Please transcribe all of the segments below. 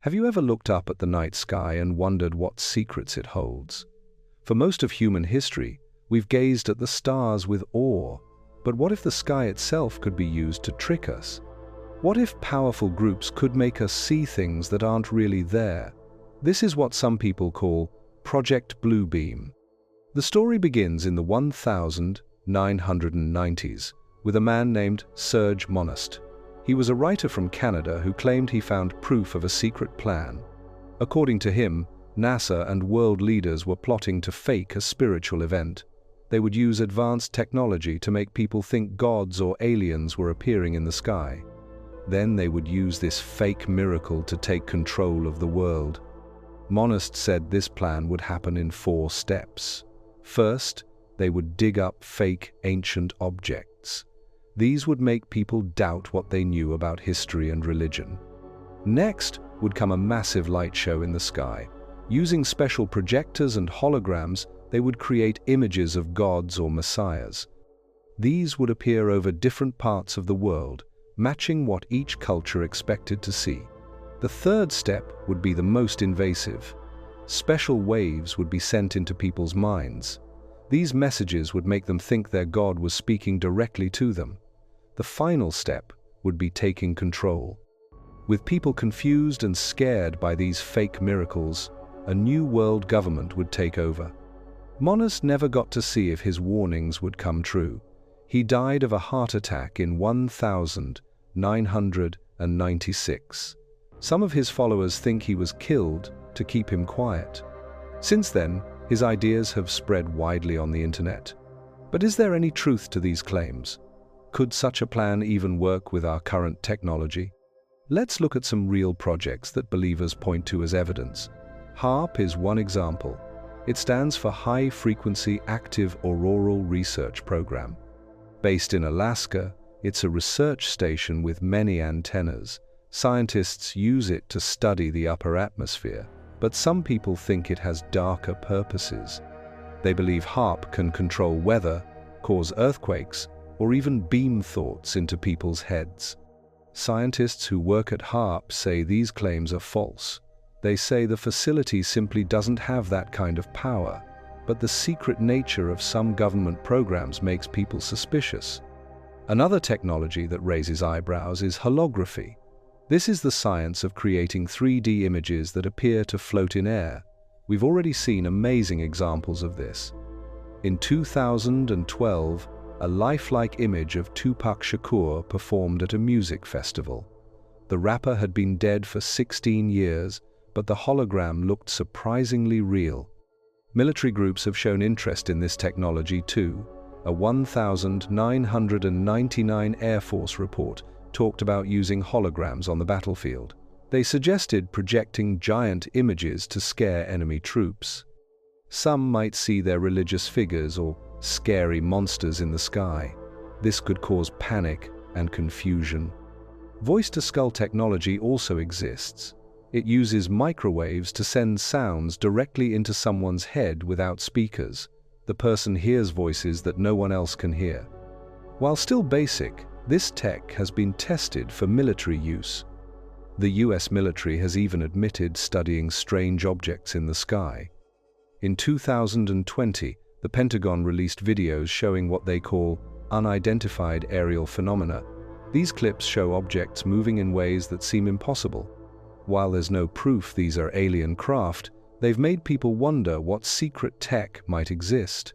Have you ever looked up at the night sky and wondered what secrets it holds? For most of human history, we've gazed at the stars with awe. But what if the sky itself could be used to trick us? What if powerful groups could make us see things that aren't really there? This is what some people call Project Bluebeam. The story begins in the 1990s with a man named Serge Monast. He was a writer from Canada who claimed he found proof of a secret plan. According to him, NASA and world leaders were plotting to fake a spiritual event. They would use advanced technology to make people think gods or aliens were appearing in the sky. Then they would use this fake miracle to take control of the world. Monast said this plan would happen in 4 steps. First, they would dig up fake ancient objects. These would make people doubt what they knew about history and religion. Next would come a massive light show in the sky. Using special projectors and holograms, they would create images of gods or messiahs. These would appear over different parts of the world, matching what each culture expected to see. The third step would be the most invasive. Special waves would be sent into people's minds. These messages would make them think their god was speaking directly to them. The final step would be taking control. With people confused and scared by these fake miracles, a new world government would take over. Monast never got to see if his warnings would come true. He died of a heart attack in 1996. Some of his followers think he was killed to keep him quiet. Since then, his ideas have spread widely on the internet. But is there any truth to these claims? Could such a plan even work with our current technology? Let's look at some real projects that believers point to as evidence. HAARP is one example. It stands for High Frequency Active Auroral Research Program. Based in Alaska, it's a research station with many antennas. Scientists use it to study the upper atmosphere, but some people think it has darker purposes. They believe HAARP can control weather, cause earthquakes, or even beam thoughts into people's heads. Scientists who work at HAARP say these claims are false. They say the facility simply doesn't have that kind of power, but the secret nature of some government programs makes people suspicious. Another technology that raises eyebrows is holography. This is the science of creating 3D images that appear to float in air. We've already seen amazing examples of this. In 2012, a lifelike image of Tupac Shakur performed at a music festival. The rapper had been dead for 16 years, but the hologram looked surprisingly real. Military groups have shown interest in this technology too. A 1999 Air Force report talked about using holograms on the battlefield. They suggested projecting giant images to scare enemy troops. Some might see their religious figures or scary monsters in the sky. This could cause panic and confusion. Voice-to-skull technology also exists. It uses microwaves to send sounds directly into someone's head without speakers. The person hears voices that no one else can hear. While still basic, this tech has been tested for military use. The US military has even admitted studying strange objects in the sky. In 2020, the Pentagon released videos showing what they call unidentified aerial phenomena. These clips show objects moving in ways that seem impossible. While there's no proof these are alien craft, they've made people wonder what secret tech might exist.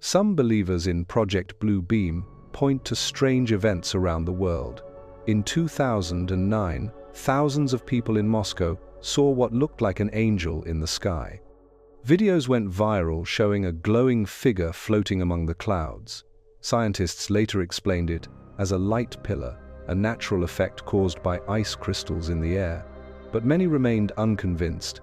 Some believers in Project Bluebeam point to strange events around the world. In 2009, thousands of people in Moscow saw what looked like an angel in the sky. Videos went viral showing a glowing figure floating among the clouds. Scientists later explained it as a light pillar, a natural effect caused by ice crystals in the air, but many remained unconvinced.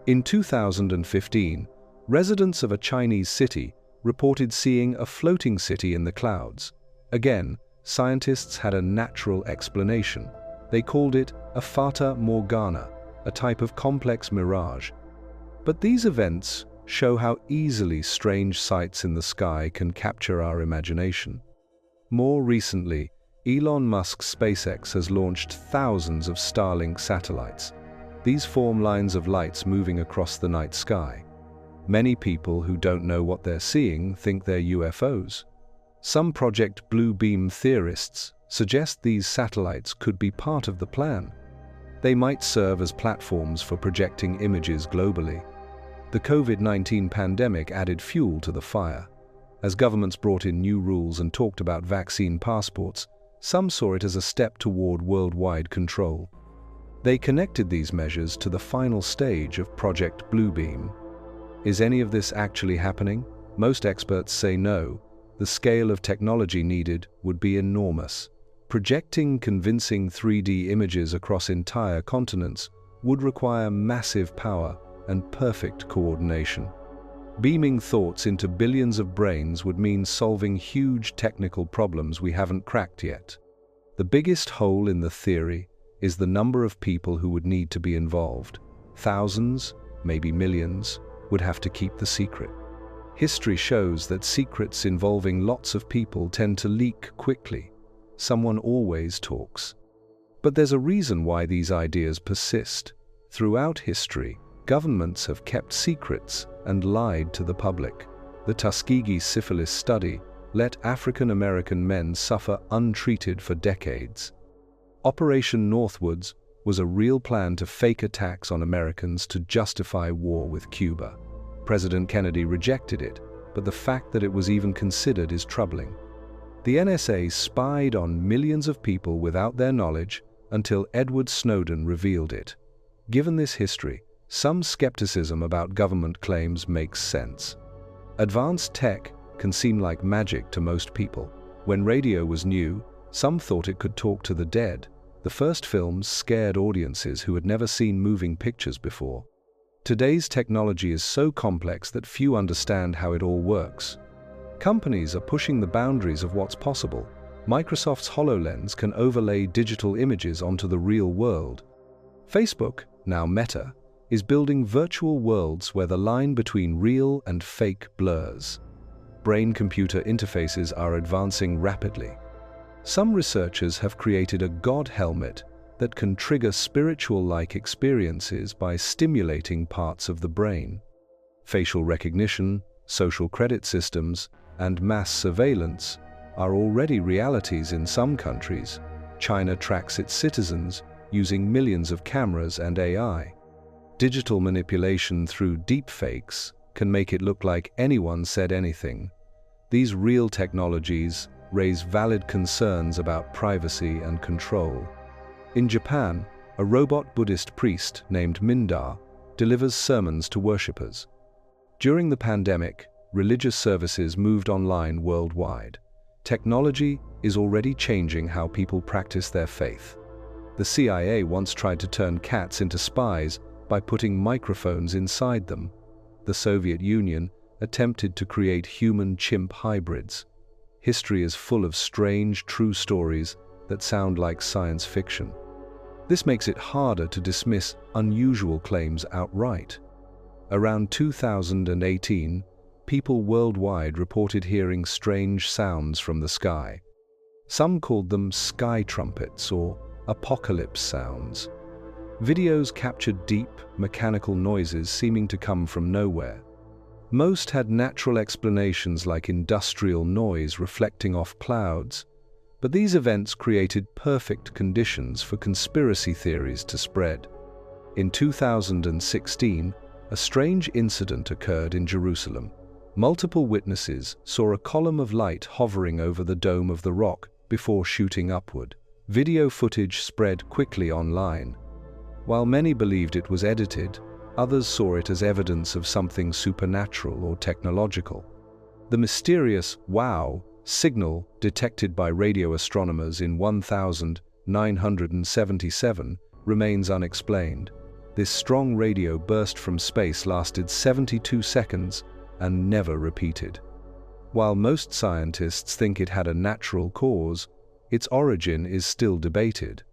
In 2015, residents of a Chinese city reported seeing a floating city in the clouds. Again, scientists had a natural explanation. They called it a fata morgana, a type of complex mirage. But these events show how easily strange sights in the sky can capture our imagination. More recently, Elon Musk's SpaceX has launched thousands of Starlink satellites. These form lines of lights moving across the night sky. Many people who don't know what they're seeing think they're UFOs. Some Project Blue Beam theorists suggest these satellites could be part of the plan. They might serve as platforms for projecting images globally. The COVID-19 pandemic added fuel to the fire. As governments brought in new rules and talked about vaccine passports, some saw it as a step toward worldwide control. They connected these measures to the final stage of Project Bluebeam. Is any of this actually happening? Most experts say no. The scale of technology needed would be enormous. Projecting convincing 3D images across entire continents would require massive power and perfect coordination. Beaming thoughts into billions of brains would mean solving huge technical problems we haven't cracked yet. The biggest hole in the theory is the number of people who would need to be involved. Thousands, maybe millions, would have to keep the secret. History shows that secrets involving lots of people tend to leak quickly. Someone always talks. But there's a reason why these ideas persist. Throughout history, governments have kept secrets and lied to the public. The Tuskegee syphilis study let African American men suffer untreated for decades. Operation Northwoods was a real plan to fake attacks on Americans to justify war with Cuba. President Kennedy rejected it, but the fact that it was even considered is troubling. The NSA spied on millions of people without their knowledge until Edward Snowden revealed it. Given this history, some skepticism about government claims makes sense. Advanced tech can seem like magic to most people. When radio was new, some thought it could talk to the dead. The first films scared audiences who had never seen moving pictures before. Today's technology is so complex that few understand how it all works. Companies are pushing the boundaries of what's possible. Microsoft's HoloLens can overlay digital images onto the real world. Facebook, now Meta, is building virtual worlds where the line between real and fake blurs. Brain-computer interfaces are advancing rapidly. Some researchers have created a God helmet that can trigger spiritual-like experiences by stimulating parts of the brain. Facial recognition, social credit systems, and mass surveillance are already realities in some countries. China tracks its citizens using millions of cameras and AI. Digital manipulation through deepfakes can make it look like anyone said anything. These real technologies raise valid concerns about privacy and control. In Japan, a robot Buddhist priest named Mindar delivers sermons to worshippers. During the pandemic, religious services moved online worldwide. Technology is already changing how people practice their faith. The CIA once tried to turn cats into spies by putting microphones inside them. The Soviet Union attempted to create human-chimp hybrids. History is full of strange, true stories that sound like science fiction. This makes it harder to dismiss unusual claims outright. Around 2018, people worldwide reported hearing strange sounds from the sky. Some called them sky trumpets or apocalypse sounds. Videos captured deep, mechanical noises seeming to come from nowhere. Most had natural explanations like industrial noise reflecting off clouds, but these events created perfect conditions for conspiracy theories to spread. In 2016, a strange incident occurred in Jerusalem. Multiple witnesses saw a column of light hovering over the Dome of the Rock before shooting upward. Video footage spread quickly online. While many believed it was edited, others saw it as evidence of something supernatural or technological. The mysterious "wow" signal detected by radio astronomers in 1977 remains unexplained. This strong radio burst from space lasted 72 seconds and never repeated. While most scientists think it had a natural cause, its origin is still debated.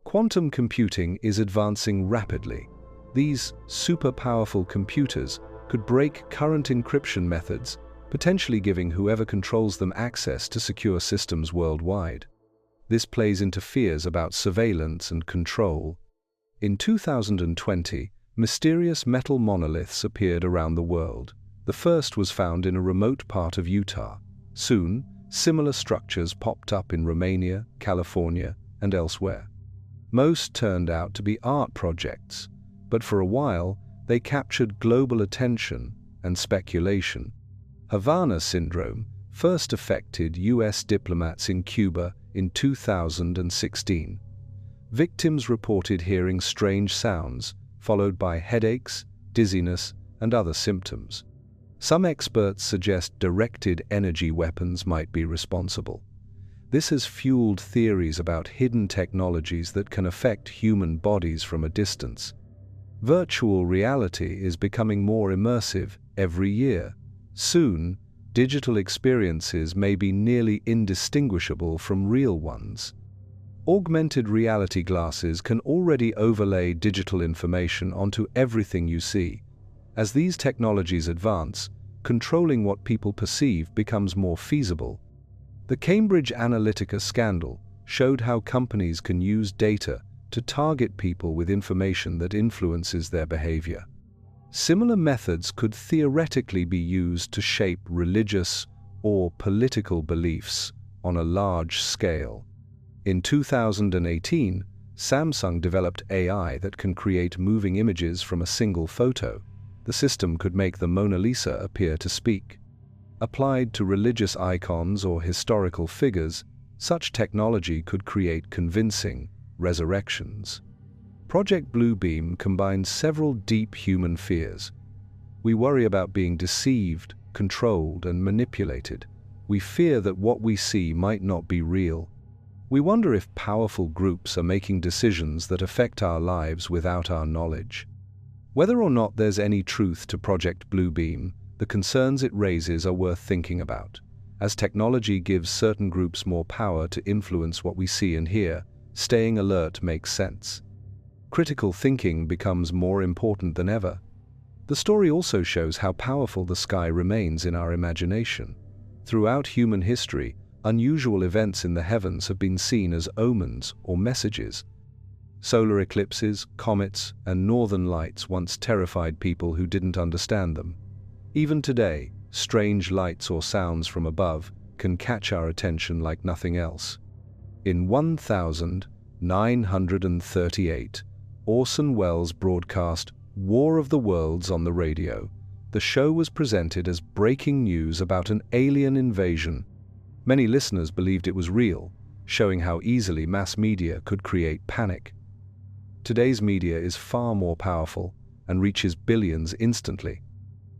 Quantum computing is advancing rapidly. These super-powerful computers could break current encryption methods, potentially giving whoever controls them access to secure systems worldwide. This plays into fears about surveillance and control. In 2020, mysterious metal monoliths appeared around the world. The first was found in a remote part of Utah. Soon, similar structures popped up in Romania, California, and elsewhere. Most turned out to be art projects, but for a while, they captured global attention and speculation. Havana syndrome first affected U.S. diplomats in Cuba in 2016. Victims reported hearing strange sounds, followed by headaches, dizziness, and other symptoms. Some experts suggest directed energy weapons might be responsible. This has fueled theories about hidden technologies that can affect human bodies from a distance. Virtual reality is becoming more immersive every year. Soon, digital experiences may be nearly indistinguishable from real ones. Augmented reality glasses can already overlay digital information onto everything you see. As these technologies advance, controlling what people perceive becomes more feasible. The Cambridge Analytica scandal showed how companies can use data to target people with information that influences their behavior. Similar methods could theoretically be used to shape religious or political beliefs on a large scale. In 2018, Samsung developed AI that can create moving images from a single photo. The system could make the Mona Lisa appear to speak. Applied to religious icons or historical figures, such technology could create convincing resurrections. Project Bluebeam combines several deep human fears. We worry about being deceived, controlled, and manipulated. We fear that what we see might not be real. We wonder if powerful groups are making decisions that affect our lives without our knowledge. Whether or not there's any truth to Project Bluebeam, the concerns it raises are worth thinking about. As technology gives certain groups more power to influence what we see and hear, staying alert makes sense. Critical thinking becomes more important than ever. The story also shows how powerful the sky remains in our imagination. Throughout human history, unusual events in the heavens have been seen as omens or messages. Solar eclipses, comets, and northern lights once terrified people who didn't understand them. Even today, strange lights or sounds from above can catch our attention like nothing else. In 1938, Orson Welles broadcast War of the Worlds on the radio. The show was presented as breaking news about an alien invasion. Many listeners believed it was real, showing how easily mass media could create panic. Today's media is far more powerful and reaches billions instantly.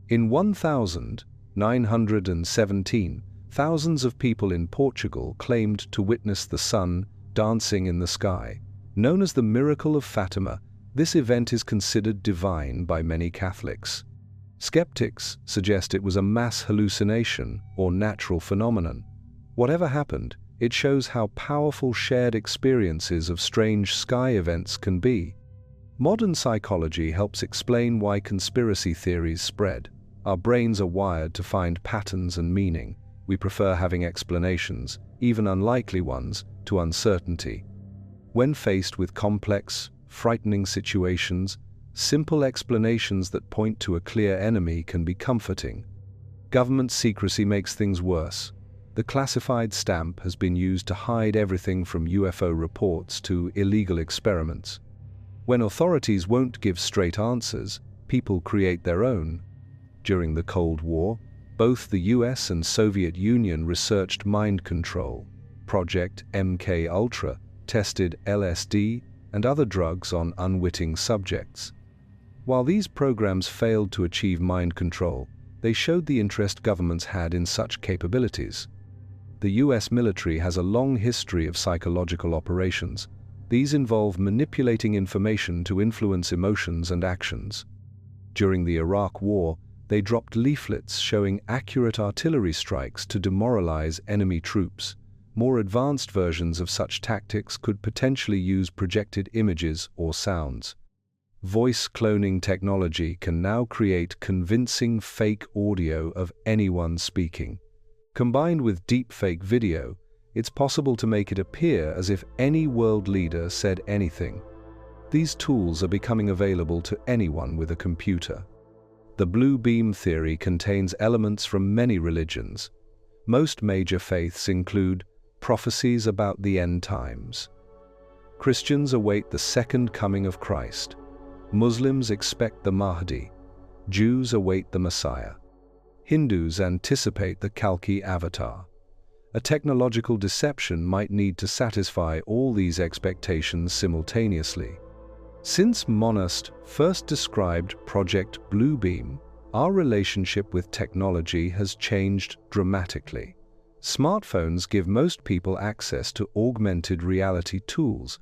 In 1917, thousands of people in Portugal claimed to witness the sun dancing in the sky. Known as the Miracle of Fatima, this event is considered divine by many Catholics. Skeptics suggest it was a mass hallucination or natural phenomenon. Whatever happened, it shows how powerful shared experiences of strange sky events can be. Modern psychology helps explain why conspiracy theories spread. Our brains are wired to find patterns and meaning. We prefer having explanations, even unlikely ones, to uncertainty. When faced with complex, frightening situations, simple explanations that point to a clear enemy can be comforting. Government secrecy makes things worse. The classified stamp has been used to hide everything from UFO reports to illegal experiments. When authorities won't give straight answers, people create their own. During the Cold War, both the US and Soviet Union researched mind control. Project MK Ultra tested LSD and other drugs on unwitting subjects. While these programs failed to achieve mind control, they showed the interest governments had in such capabilities. The US military has a long history of psychological operations. These involve manipulating information to influence emotions and actions. During the Iraq War, they dropped leaflets showing accurate artillery strikes to demoralize enemy troops. More advanced versions of such tactics could potentially use projected images or sounds. Voice cloning technology can now create convincing fake audio of anyone speaking. Combined with deepfake video, it's possible to make it appear as if any world leader said anything. These tools are becoming available to anyone with a computer. The blue beam theory contains elements from many religions. Most major faiths include prophecies about the end times. Christians await the second coming of Christ. Muslims expect the Mahdi. Jews await the Messiah. Hindus anticipate the Kalki avatar. A technological deception might need to satisfy all these expectations simultaneously. Since Monast first described Project Bluebeam, our relationship with technology has changed dramatically. Smartphones give most people access to augmented reality tools.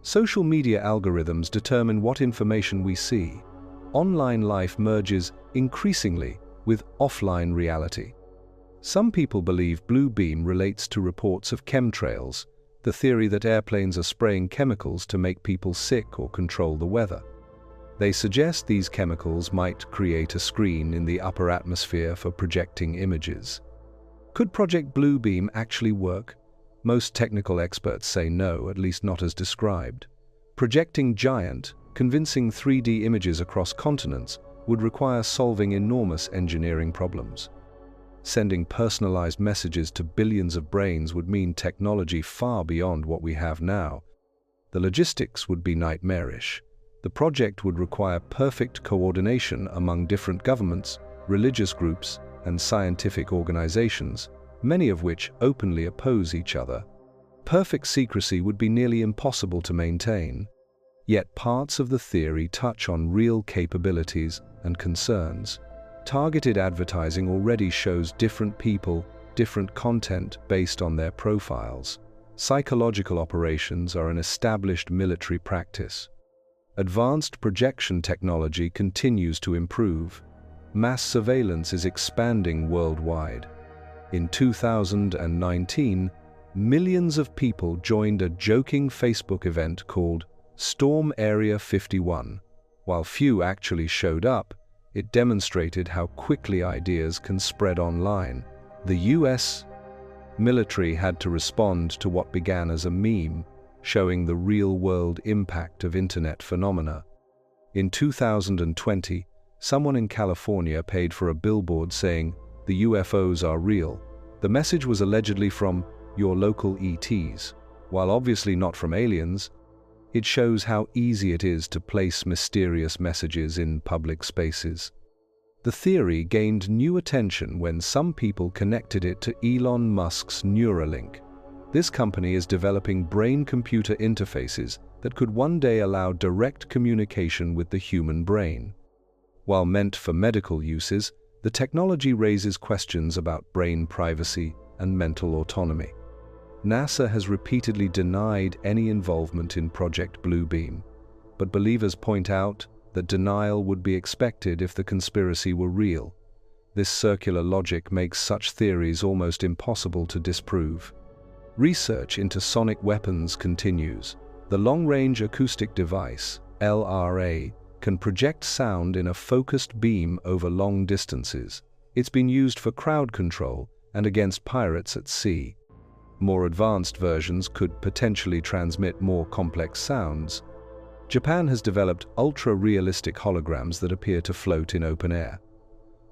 Social media algorithms determine what information we see. Online life merges increasingly with offline reality. Some people believe blue beam relates to reports of chemtrails, the theory that airplanes are spraying chemicals to make people sick or control the weather. They suggest these chemicals might create a screen in the upper atmosphere for projecting images. Could Project Bluebeam actually work? Most technical experts say no, at least not as described. Projecting giant, convincing 3D images across continents would require solving enormous engineering problems. Sending personalized messages to billions of brains would mean technology far beyond what we have now. The logistics would be nightmarish. The project would require perfect coordination among different governments, religious groups, and scientific organizations, many of which openly oppose each other. Perfect secrecy would be nearly impossible to maintain. Yet parts of the theory touch on real capabilities and concerns. Targeted advertising already shows different people, different content based on their profiles. Psychological operations are an established military practice. Advanced projection technology continues to improve. Mass surveillance is expanding worldwide. In 2019, millions of people joined a joking Facebook event called Storm Area 51. While few actually showed up, it demonstrated how quickly ideas can spread online. The US military had to respond to what began as a meme, showing the real-world impact of internet phenomena. In 2020, someone in California paid for a billboard saying, "The UFOs are real." The message was allegedly from your local ETs. While obviously not from aliens, it shows how easy it is to place mysterious messages in public spaces. The theory gained new attention when some people connected it to Elon Musk's Neuralink. This company is developing brain-computer interfaces that could one day allow direct communication with the human brain. While meant for medical uses, the technology raises questions about brain privacy and mental autonomy. NASA has repeatedly denied any involvement in Project Bluebeam, but believers point out that denial would be expected if the conspiracy were real. This circular logic makes such theories almost impossible to disprove. Research into sonic weapons continues. The long-range acoustic device, LRA, can project sound in a focused beam over long distances. It's been used for crowd control and against pirates at sea. More advanced versions could potentially transmit more complex sounds. Japan has developed ultra-realistic holograms that appear to float in open air.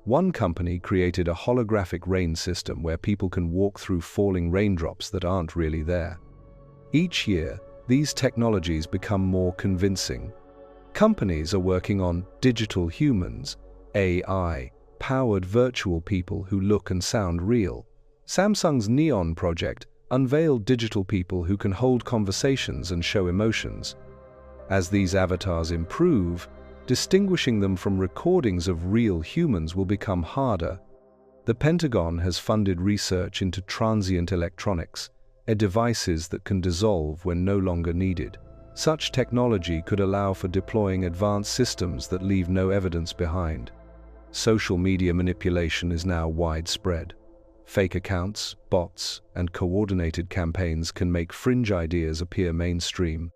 One company created a holographic rain system where people can walk through falling raindrops that aren't really there. Each year, these technologies become more convincing. Companies are working on digital humans, AI-powered virtual people who look and sound real. Samsung's Neon project unveiled digital people who can hold conversations and show emotions. As these avatars improve, distinguishing them from recordings of real humans will become harder. The Pentagon has funded research into transient electronics, devices that can dissolve when no longer needed. Such technology could allow for deploying advanced systems that leave no evidence behind. Social media manipulation is now widespread. Fake accounts, bots, and coordinated campaigns can make fringe ideas appear mainstream.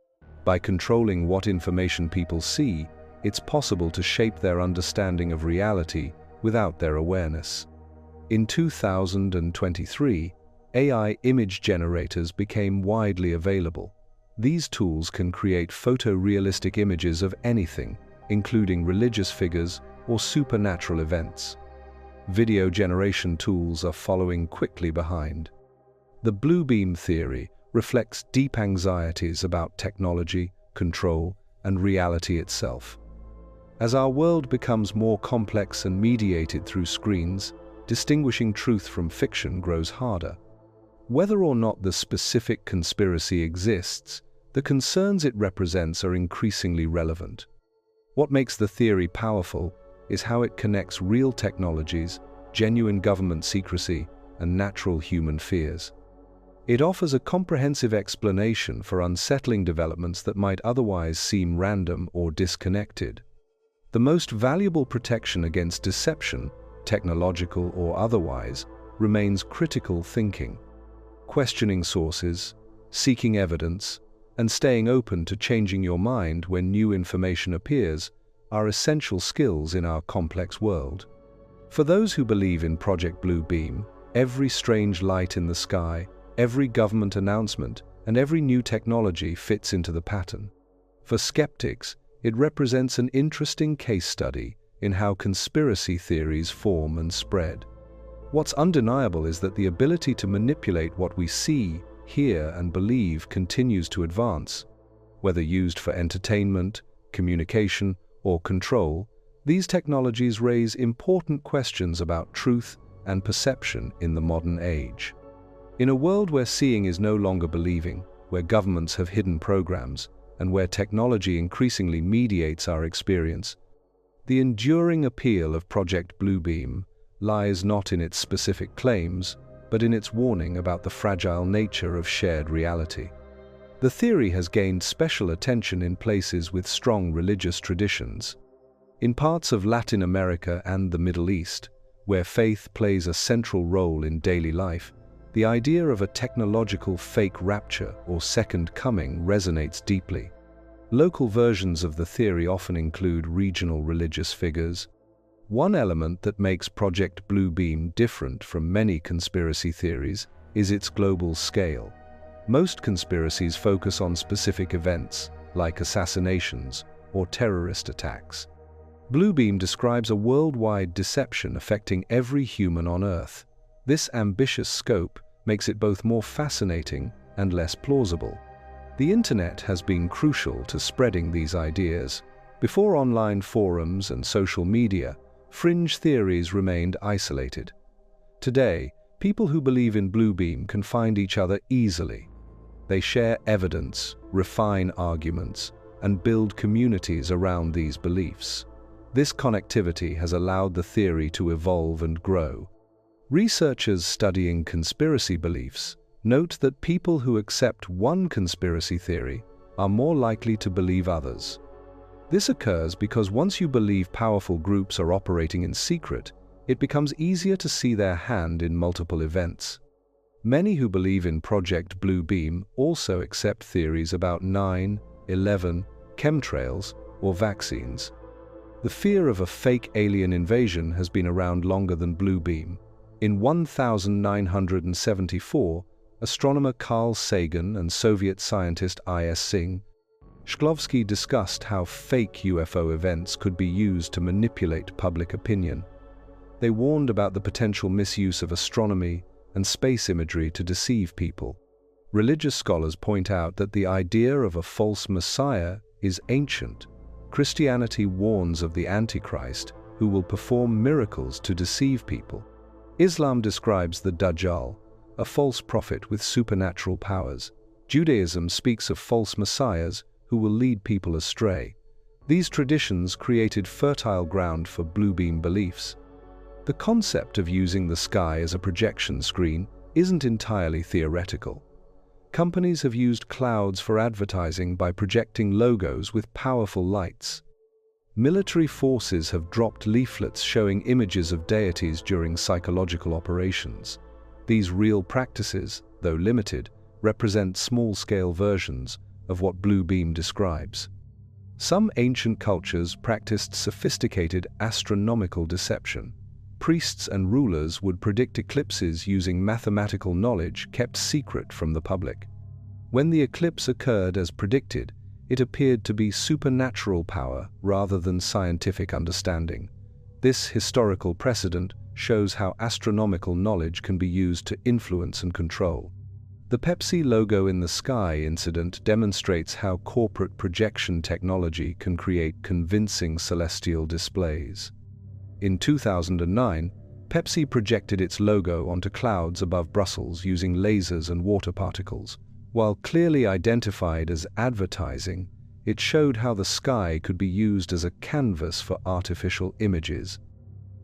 By controlling what information people see, it's possible to shape their understanding of reality without their awareness. In 2023, AI image generators became widely available. These tools can create photorealistic images of anything, including religious figures or supernatural events. Video generation tools are following quickly behind. The blue beam theory reflects deep anxieties about technology, control, and reality itself. As our world becomes more complex and mediated through screens, distinguishing truth from fiction grows harder. Whether or not the specific conspiracy exists, the concerns it represents are increasingly relevant. What makes the theory powerful is how it connects real technologies, genuine government secrecy, and natural human fears. It offers a comprehensive explanation for unsettling developments that might otherwise seem random or disconnected. The most valuable protection against deception, technological or otherwise, remains critical thinking. Questioning sources, seeking evidence, and staying open to changing your mind when new information appears are essential skills in our complex world. For those who believe in Project Blue Beam, every strange light in the sky, every government announcement, and every new technology fits into the pattern. For skeptics, it represents an interesting case study in how conspiracy theories form and spread. What's undeniable is that the ability to manipulate what we see, hear, and believe continues to advance. Whether used for entertainment, communication, or control, these technologies raise important questions about truth and perception in the modern age. In a world where seeing is no longer believing, where governments have hidden programs, and where technology increasingly mediates our experience, the enduring appeal of Project Blue Beam lies not in its specific claims, but in its warning about the fragile nature of shared reality. The theory has gained special attention in places with strong religious traditions. In parts of Latin America and the Middle East, where faith plays a central role in daily life, the idea of a technological fake rapture or second coming resonates deeply. Local versions of the theory often include regional religious figures. One element that makes Project Blue Beam different from many conspiracy theories is its global scale. Most conspiracies focus on specific events, like assassinations or terrorist attacks. Blue Beam describes a worldwide deception affecting every human on Earth. This ambitious scope makes it both more fascinating and less plausible. The internet has been crucial to spreading these ideas. Before online forums and social media, fringe theories remained isolated. Today, people who believe in Blue Beam can find each other easily. They share evidence, refine arguments, and build communities around these beliefs. This connectivity has allowed the theory to evolve and grow. Researchers studying conspiracy beliefs note that people who accept one conspiracy theory are more likely to believe others. This occurs because once you believe powerful groups are operating in secret, it becomes easier to see their hand in multiple events. Many who believe in Project Blue Beam also accept theories about 9/11, chemtrails, or vaccines. The fear of a fake alien invasion has been around longer than Blue Beam. In 1974, astronomer Carl Sagan and Soviet scientist I.S. Singh Shklovsky discussed how fake UFO events could be used to manipulate public opinion. They warned about the potential misuse of astronomy and space imagery to deceive people. Religious scholars point out that the idea of a false messiah is ancient. Christianity warns of the Antichrist, who will perform miracles to deceive people. Islam describes the Dajjal, a false prophet with supernatural powers. Judaism speaks of false messiahs who will lead people astray. These traditions created fertile ground for Blue Beam beliefs. The concept of using the sky as a projection screen isn't entirely theoretical. Companies have used clouds for advertising by projecting logos with powerful lights. Military forces have dropped leaflets showing images of deities during psychological operations. These real practices, though limited, represent small-scale versions of what Blue Beam describes. Some ancient cultures practiced sophisticated astronomical deception. Priests and rulers would predict eclipses using mathematical knowledge kept secret from the public. When the eclipse occurred as predicted, it appeared to be supernatural power rather than scientific understanding. This historical precedent shows how astronomical knowledge can be used to influence and control. The Pepsi logo in the sky incident demonstrates how corporate projection technology can create convincing celestial displays. In 2009, Pepsi projected its logo onto clouds above Brussels using lasers and water particles. While clearly identified as advertising, it showed how the sky could be used as a canvas for artificial images.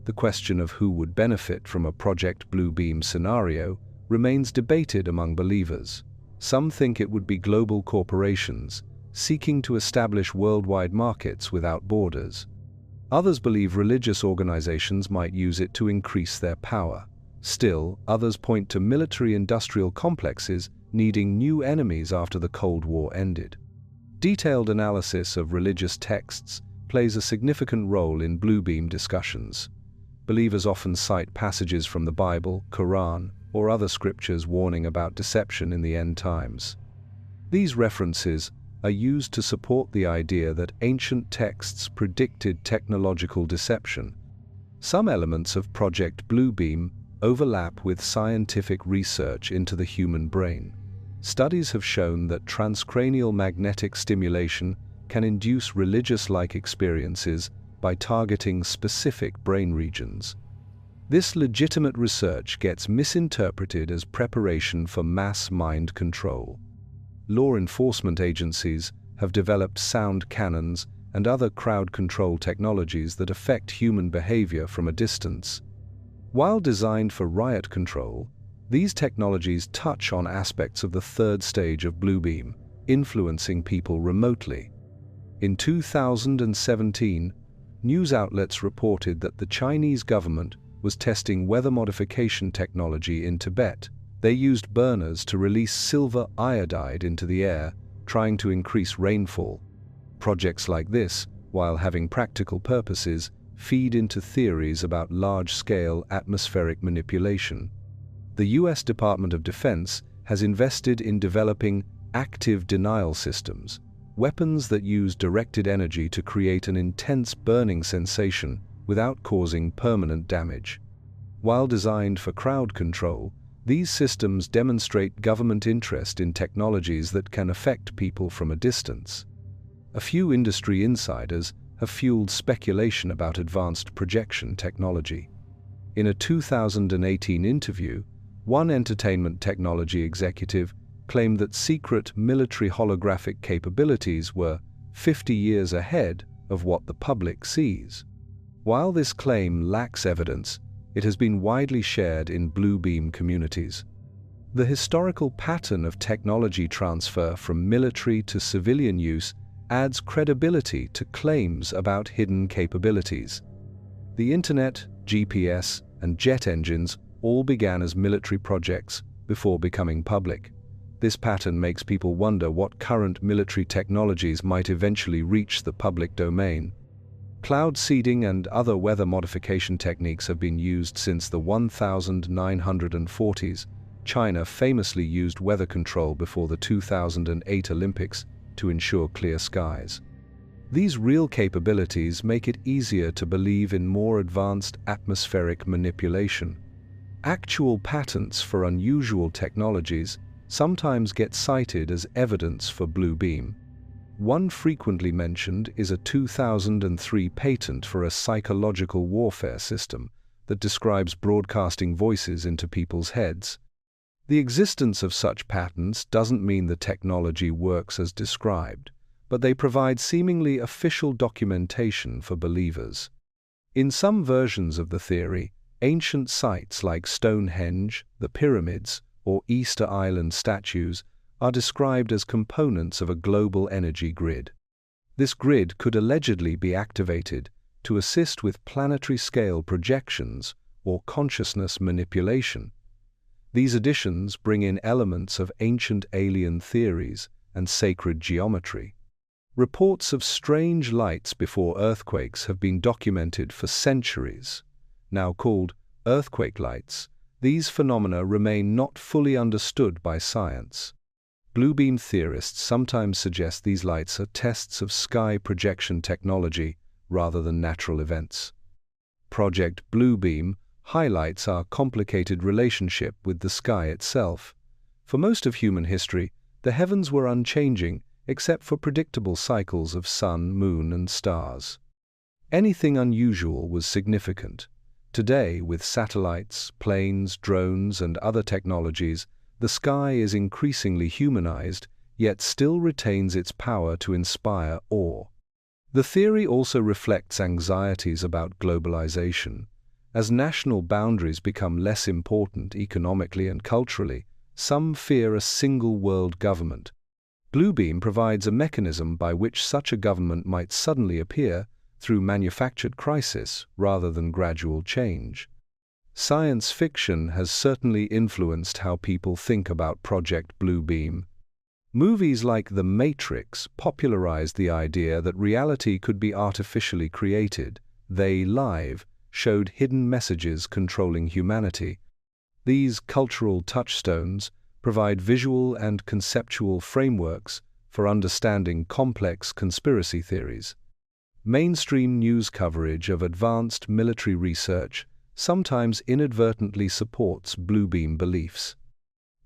The question of who would benefit from a Project Bluebeam scenario remains debated among believers. Some think it would be global corporations seeking to establish worldwide markets without borders. Others believe religious organizations might use it to increase their power. Still, others point to military-industrial complexes needing new enemies after the Cold War ended. Detailed analysis of religious texts plays a significant role in Bluebeam discussions. Believers often cite passages from the Bible, Quran, or other scriptures warning about deception in the end times. These references are used to support the idea that ancient texts predicted technological deception. Some elements of Project Bluebeam overlap with scientific research into the human brain. Studies have shown that transcranial magnetic stimulation can induce religious-like experiences by targeting specific brain regions. This legitimate research gets misinterpreted as preparation for mass mind control. Law enforcement agencies have developed sound cannons and other crowd control technologies that affect human behavior from a distance. While designed for riot control, these technologies touch on aspects of the third stage of Bluebeam, influencing people remotely. In 2017, news outlets reported that the Chinese government was testing weather modification technology in Tibet. They used burners to release silver iodide into the air, trying to increase rainfall. Projects like this, while having practical purposes, feed into theories about large-scale atmospheric manipulation. The U.S. Department of Defense has invested in developing active denial systems, weapons that use directed energy to create an intense burning sensation without causing permanent damage. While designed for crowd control, these systems demonstrate government interest in technologies that can affect people from a distance. A few industry insiders have fueled speculation about advanced projection technology. In a 2018 interview, one entertainment technology executive claimed that secret military holographic capabilities were 50 years ahead of what the public sees. While this claim lacks evidence, it has been widely shared in Bluebeam communities. The historical pattern of technology transfer from military to civilian use adds credibility to claims about hidden capabilities. The Internet, GPS, and jet engines all began as military projects before becoming public. This pattern makes people wonder what current military technologies might eventually reach the public domain. Cloud seeding and other weather modification techniques have been used since the 1940s. China famously used weather control before the 2008 Olympics to ensure clear skies. These real capabilities make it easier to believe in more advanced atmospheric manipulation. Actual patents for unusual technologies sometimes get cited as evidence for Bluebeam. One frequently mentioned is a 2003 patent for a psychological warfare system that describes broadcasting voices into people's heads. The existence of such patents doesn't mean the technology works as described, but they provide seemingly official documentation for believers. In some versions of the theory, ancient sites like Stonehenge, the pyramids, or Easter Island statues are described as components of a global energy grid. This grid could allegedly be activated to assist with planetary-scale projections or consciousness manipulation. These additions bring in elements of ancient alien theories and sacred geometry. Reports of strange lights before earthquakes have been documented for centuries. Now called earthquake lights, these phenomena remain not fully understood by science. Bluebeam theorists sometimes suggest these lights are tests of sky projection technology rather than natural events. Project Bluebeam highlights our complicated relationship with the sky itself. For most of human history, the heavens were unchanging except for predictable cycles of sun, moon, and stars. Anything unusual was significant. Today, with satellites, planes, drones, and other technologies, the sky is increasingly humanized, yet still retains its power to inspire awe. The theory also reflects anxieties about globalization. As national boundaries become less important economically and culturally, some fear a single world government. Bluebeam provides a mechanism by which such a government might suddenly appear through manufactured crisis rather than gradual change. Science fiction has certainly influenced how people think about Project Bluebeam. Movies like The Matrix popularized the idea that reality could be artificially created. They Live showed hidden messages controlling humanity. These cultural touchstones provide visual and conceptual frameworks for understanding complex conspiracy theories. Mainstream news coverage of advanced military research sometimes inadvertently supports Bluebeam beliefs.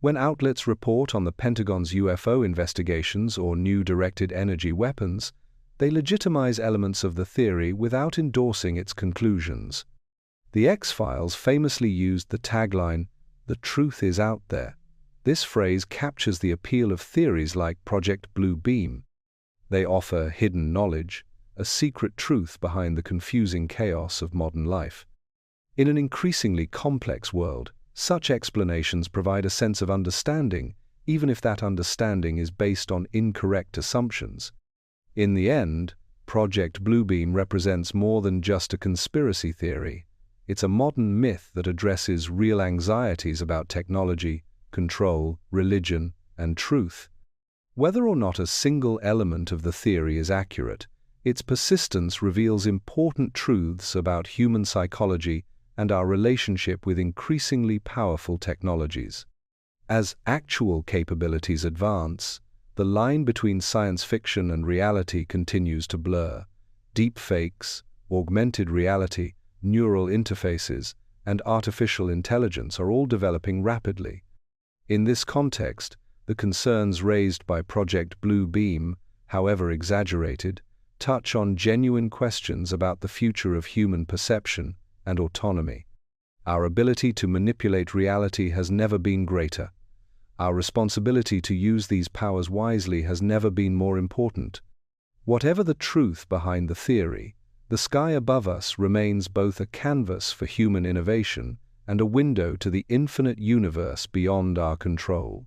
When outlets report on the Pentagon's UFO investigations or new directed energy weapons, they legitimize elements of the theory without endorsing its conclusions. The X-Files famously used the tagline, "The truth is out there." This phrase captures the appeal of theories like Project Bluebeam. They offer hidden knowledge, a secret truth behind the confusing chaos of modern life. In an increasingly complex world, such explanations provide a sense of understanding, even if that understanding is based on incorrect assumptions. In the end, Project Bluebeam represents more than just a conspiracy theory. It's a modern myth that addresses real anxieties about technology, control, religion, and truth. Whether or not a single element of the theory is accurate, its persistence reveals important truths about human psychology and our relationship with increasingly powerful technologies. As actual capabilities advance, the line between science fiction and reality continues to blur. Deepfakes, augmented reality, neural interfaces, and artificial intelligence are all developing rapidly. In this context, the concerns raised by Project Bluebeam, however exaggerated, touch on genuine questions about the future of human perception and autonomy. Our ability to manipulate reality has never been greater. Our responsibility to use these powers wisely has never been more important. Whatever the truth behind the theory, the sky above us remains both a canvas for human innovation and a window to the infinite universe beyond our control.